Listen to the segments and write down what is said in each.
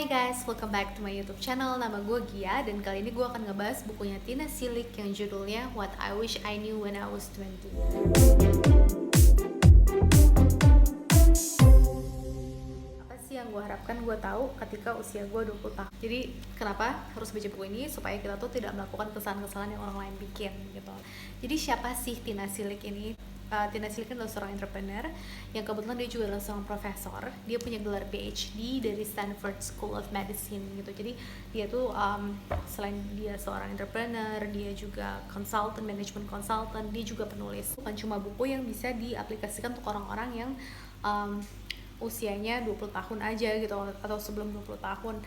Hai guys, welcome back to my YouTube channel. Nama gue Gia dan kali ini gue akan ngebahas bukunya Tina Silik yang judulnya What I Wish I Knew When I Was 20. Apa sih yang gue harapkan gue tahu ketika usia gue 20 tahun. Jadi kenapa harus baca buku ini? Supaya kita tuh tidak melakukan kesalahan-kesalahan yang orang lain bikin gitu. Jadi siapa sih Tina Silik ini? Tina Silik adalah seorang entrepreneur yang kebetulan dia juga adalah seorang profesor. Dia punya gelar PhD dari Stanford School of Medicine gitu. Jadi dia tuh selain dia seorang entrepreneur, dia juga consultant, management consultant, dia juga penulis. Bukan cuma buku yang bisa diaplikasikan untuk orang-orang yang usianya 20 tahun aja gitu atau sebelum 20 tahun.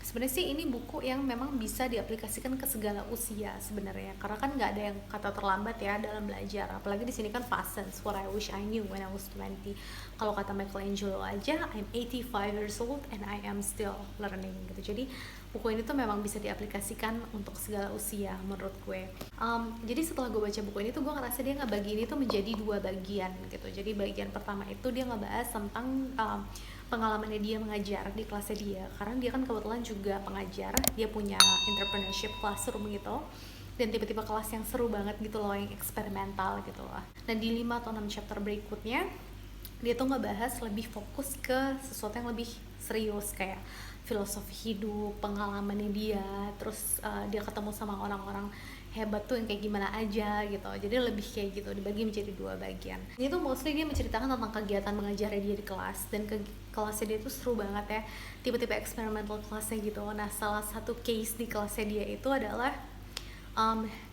Sebenarnya sih ini buku yang memang bisa diaplikasikan ke segala usia sebenarnya, karena kan nggak ada yang kata terlambat ya dalam belajar, apalagi di sini kan past tense, what I wish I knew when I was 20. Kalau kata Michelangelo aja, I'm 85 years old and I am still learning gitu. Jadi buku ini tuh memang bisa diaplikasikan untuk segala usia menurut gue. Jadi setelah gue baca buku ini tuh gue ngerasa dia ngebagi ini tuh menjadi dua bagian gitu. Jadi bagian pertama itu dia ngebahas tentang pengalamannya dia mengajar di kelasnya dia, karena dia kan kebetulan juga pengajar, dia punya entrepreneurship classroom gitu, dan tiba-tiba kelas yang seru banget gitu loh, yang eksperimental gitu loh. Dan di 5 atau 6 chapter berikutnya dia tuh ngebahas lebih fokus ke sesuatu yang lebih serius, kayak filosofi hidup, pengalamannya dia, terus dia ketemu sama orang-orang hebat tuh yang kayak gimana aja gitu. Jadi lebih kayak gitu, dibagi menjadi dua bagian. Ini tuh mostly dia menceritakan tentang kegiatan mengajarnya dia di kelas, dan kelasnya dia tuh seru banget ya, tiba-tiba experimental kelasnya gitu. Nah, salah satu case di kelasnya dia itu adalah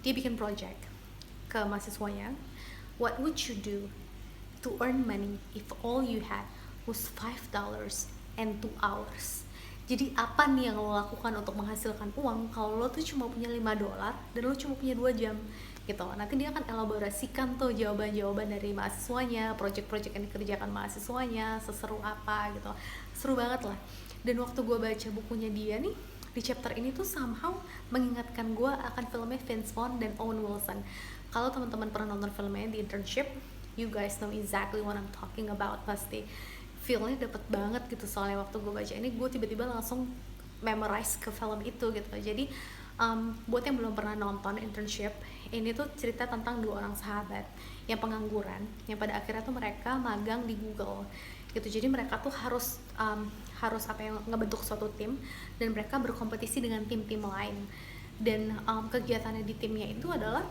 dia bikin project ke mahasiswanya. What would you do to earn money if all you had was $5 and 2 hours? Jadi apa nih yang lo lakukan untuk menghasilkan uang kalau lo tuh cuma punya $5 dan lo cuma punya 2 jam gitu. Nanti dia akan elaborasikan tuh jawaban-jawaban dari mahasiswanya, project-project yang dikerjakan mahasiswanya, seseru apa gitu. Seru banget lah. Dan waktu gue baca bukunya dia nih, di chapter ini tuh somehow mengingatkan gue akan filmnya Vince Vaughn dan Owen Wilson. Kalau teman-teman pernah nonton filmnya The Internship, you guys know exactly what I'm talking about pasti. Feelnya dapet banget gitu, soalnya waktu gue baca ini gue tiba-tiba langsung memorize ke film itu gitu. Jadi buat yang belum pernah nonton Internship, ini tuh cerita tentang dua orang sahabat yang pengangguran, yang pada akhirnya tuh mereka magang di Google gitu. Jadi mereka tuh harus ngebentuk suatu tim, dan mereka berkompetisi dengan tim-tim lain. Dan kegiatannya di timnya itu adalah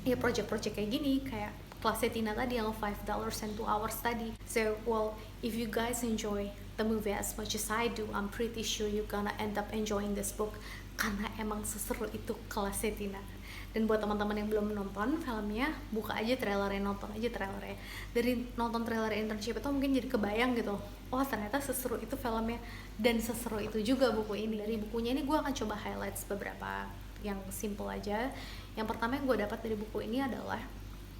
ya project-project kayak gini, kayak kelasnya Tina tadi yang $5 and 2 hours tadi. So, well, if you guys enjoy the movie as much as I do, I'm pretty sure you gonna end up enjoying this book, karena emang seseru itu kelasnya Tina. Dan buat teman-teman yang belum nonton filmnya, buka aja trailernya, nonton aja trailernya. Dari nonton trailer Internship itu mungkin jadi kebayang gitu, oh ternyata seseru itu filmnya, dan seseru itu juga buku ini. Dari bukunya ini gue akan coba highlights beberapa yang simple aja. Yang pertama yang gue dapat dari buku ini adalah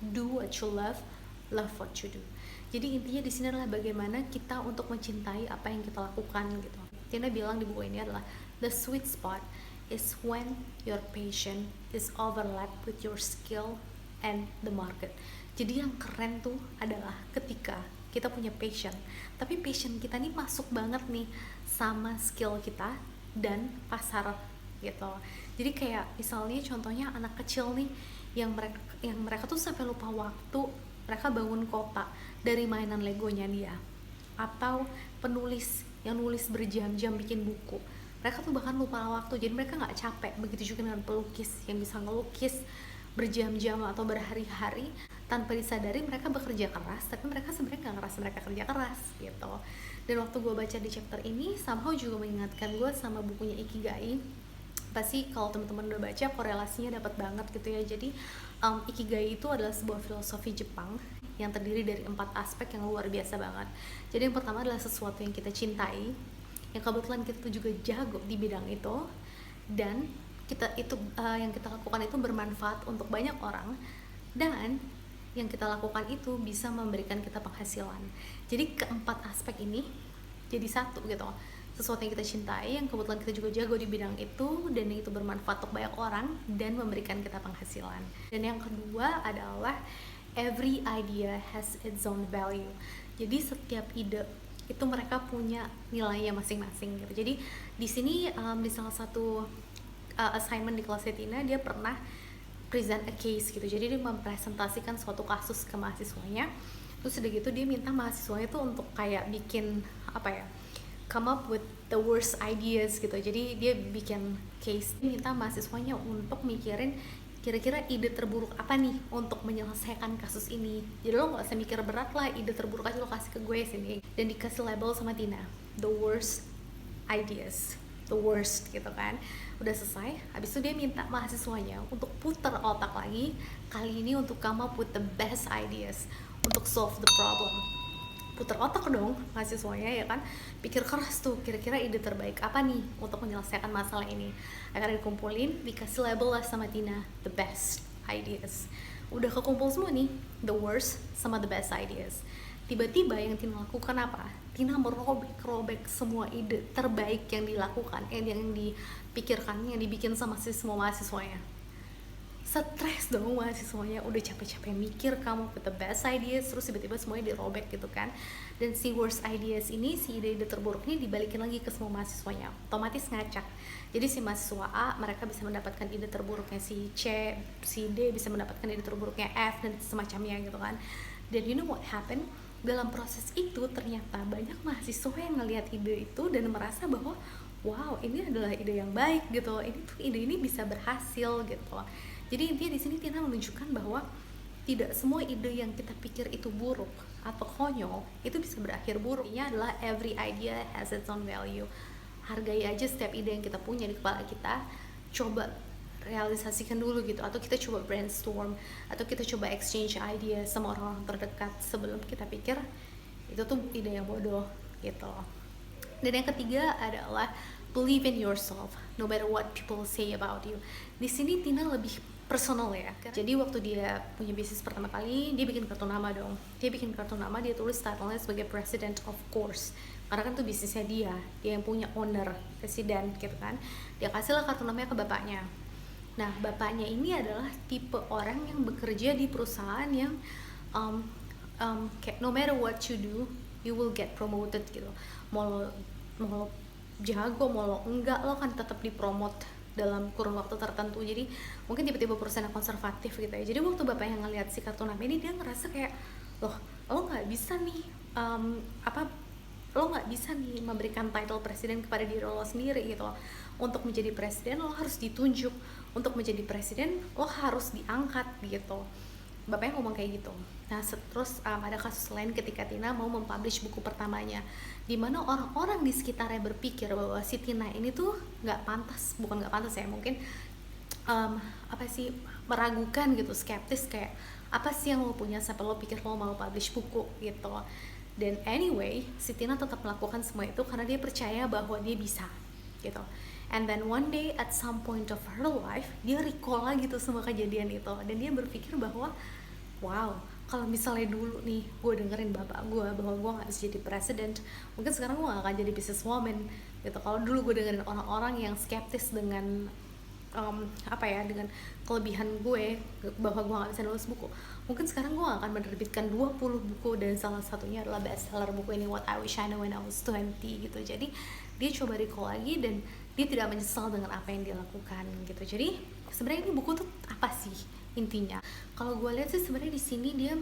do what you love, love what you do. Jadi intinya di sini adalah bagaimana kita untuk mencintai apa yang kita lakukan gitu. Tina bilang di buku ini adalah the sweet spot is when your passion is overlap with your skill and the market. Jadi yang keren tuh adalah ketika kita punya passion, tapi passion kita nih masuk banget nih sama skill kita dan pasar gitu. Jadi kayak misalnya contohnya anak kecil nih yang mereka tuh sampai lupa waktu, mereka bangun kota dari mainan legonya dia, atau penulis yang nulis berjam-jam bikin buku, mereka tuh bahkan lupa waktu, jadi mereka nggak capek. Begitu juga dengan pelukis yang bisa ngelukis berjam-jam atau berhari-hari tanpa disadari mereka bekerja keras, tapi mereka sebenarnya nggak ngerasa mereka kerja keras gitu. Dan waktu gue baca di chapter ini somehow juga mengingatkan gue sama bukunya Ikigai. Pasti kalau teman-teman udah baca, korelasinya dapat banget gitu ya. Jadi Ikigai itu adalah sebuah filosofi Jepang yang terdiri dari 4 aspek yang luar biasa banget. Jadi yang pertama adalah sesuatu yang kita cintai, yang kebetulan kita tuh juga jago di bidang itu, dan yang kita lakukan itu bermanfaat untuk banyak orang, dan yang kita lakukan itu bisa memberikan kita penghasilan. Jadi keempat aspek ini jadi satu gitu, sesuatu yang kita cintai, yang kebetulan kita juga jago di bidang itu, dan itu bermanfaat untuk banyak orang dan memberikan kita penghasilan. Dan yang kedua adalah every idea has its own value. Jadi setiap ide itu mereka punya nilainya masing-masing gitu. Jadi di sini di salah satu assignment di kelas Tina, dia pernah present a case gitu. Jadi dia mempresentasikan suatu kasus ke mahasiswanya. Terus udah gitu dia minta mahasiswanya tuh untuk kayak bikin apa ya, come up with the worst ideas gitu. Jadi dia bikin case, dia minta mahasiswanya untuk mikirin kira-kira ide terburuk apa nih untuk menyelesaikan kasus ini. Jadi lo gak usah mikir berat lah, ide terburuk aja lo kasih ke gue sini. Dan dikasih label sama Tina, the worst ideas, the worst gitu kan. Udah selesai, habis itu dia minta mahasiswanya untuk putar otak lagi, kali ini untuk come up with the best ideas untuk solve the problem. Putar otak dong mahasiswanya ya kan, pikir keras tuh kira-kira ide terbaik apa nih untuk menyelesaikan masalah ini. Akhirnya dikumpulin, dikasih label lah sama Tina, the best ideas. Udah kekumpul semua nih, the worst sama the best ideas. Tiba-tiba yang Tina lakukan apa? Tina merobek-robek semua ide terbaik yang dilakukan, yang dipikirkan, yang dibikin sama semua mahasiswanya. Stres dong mahasiswanya, udah capek-capek mikir kamu with the best ideas, terus tiba-tiba semuanya dirobek gitu kan. Dan si worst ideas ini, si ide-ide terburuknya dibalikin lagi ke semua mahasiswanya, otomatis ngacak. Jadi si mahasiswa A, mereka bisa mendapatkan ide terburuknya si C, si D bisa mendapatkan ide terburuknya F, dan semacamnya gitu kan. Dan you know what happened? Dalam proses itu ternyata banyak mahasiswa yang ngelihat ide itu dan merasa bahwa wow, ini adalah ide yang baik gitu, ide ini bisa berhasil gitu. Jadi intinya di sini Tina menunjukkan bahwa tidak semua ide yang kita pikir itu buruk atau konyol itu bisa berakhir buruk. Ini adalah every idea has its own value. Hargai aja setiap ide yang kita punya di kepala kita, coba realisasikan dulu gitu, atau kita coba brainstorm, atau kita coba exchange idea sama orang-orang terdekat sebelum kita pikir itu tuh ide yang bodoh gitu. Dan yang ketiga adalah believe in yourself, no matter what people say about you. Di sini Tina lebih personal ya. Jadi waktu dia punya bisnis pertama kali, dia bikin kartu nama dong. Dia bikin kartu nama, dia tulis title-nya sebagai President of Course. Karena kan itu bisnisnya dia yang punya owner, presiden gitu kan. Dia kasihlah kartu namanya ke bapaknya. Nah, bapaknya ini adalah tipe orang yang bekerja di perusahaan yang kayak no matter what you do, you will get promoted gitu. Mau lo jago, mau lo enggak, lo kan tetap dipromote dalam kurun waktu tertentu. Jadi mungkin tiba-tiba perusahaan konservatif gitu ya. Jadi waktu bapaknya ngeliat si kartu nama ini, dia ngerasa kayak loh, lo nggak bisa nih lo nggak bisa nih memberikan title presiden kepada diri lo sendiri gitu loh. Untuk menjadi presiden lo harus ditunjuk, untuk menjadi presiden lo harus diangkat gitu. Bapaknya ngomong kayak gitu. Nah terus ada kasus lain ketika Tina mau mempublish buku pertamanya, dimana orang-orang di sekitarnya berpikir bahwa si Tina ini tuh nggak pantas, bukan nggak pantas ya, mungkin meragukan gitu, skeptis kayak apa sih yang lo punya sampai lo pikir lo mau publish buku gitu. Dan anyway, si Tina tetap melakukan semua itu karena dia percaya bahwa dia bisa gitu. And then one day at some point of her life, dia recall lagi tuh semua kejadian itu, dan dia berpikir bahwa wow, kalau misalnya dulu nih gue dengerin bapak gue bahwa gue gak bisa jadi presiden, mungkin sekarang gue gak akan jadi businesswoman gitu. Kalau dulu gue dengerin orang-orang yang skeptis dengan dengan kelebihan gue bahwa gue gak bisa nulis buku, mungkin sekarang gue akan menerbitkan 20 buku, dan salah satunya adalah bestseller buku ini, What I Wish I Knew When I Was 20 gitu. Jadi dia coba recall lagi dan dia tidak menyesal dengan apa yang dia lakukan gitu. Jadi sebenarnya ini buku tuh apa sih intinya? Kalau gue lihat sih sebenarnya di sini dia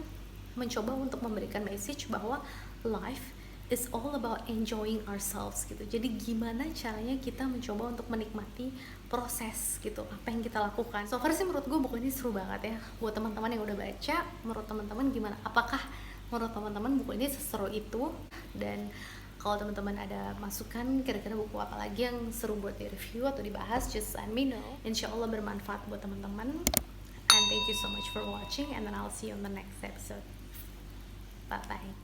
mencoba untuk memberikan message bahwa life is all about enjoying ourselves gitu. Jadi gimana caranya kita mencoba untuk menikmati proses gitu, apa yang kita lakukan. So far sih menurut gue buku ini seru banget ya. Buat teman-teman yang udah baca, menurut teman-teman gimana? Apakah menurut teman-teman buku ini seseru itu? Dan kalau teman-teman ada masukan kira-kira buku apa lagi yang seru buat di review atau dibahas, just let me know. Insya Allah bermanfaat buat teman-teman. And thank you so much for watching, and then I'll see you on the next episode. Bye bye.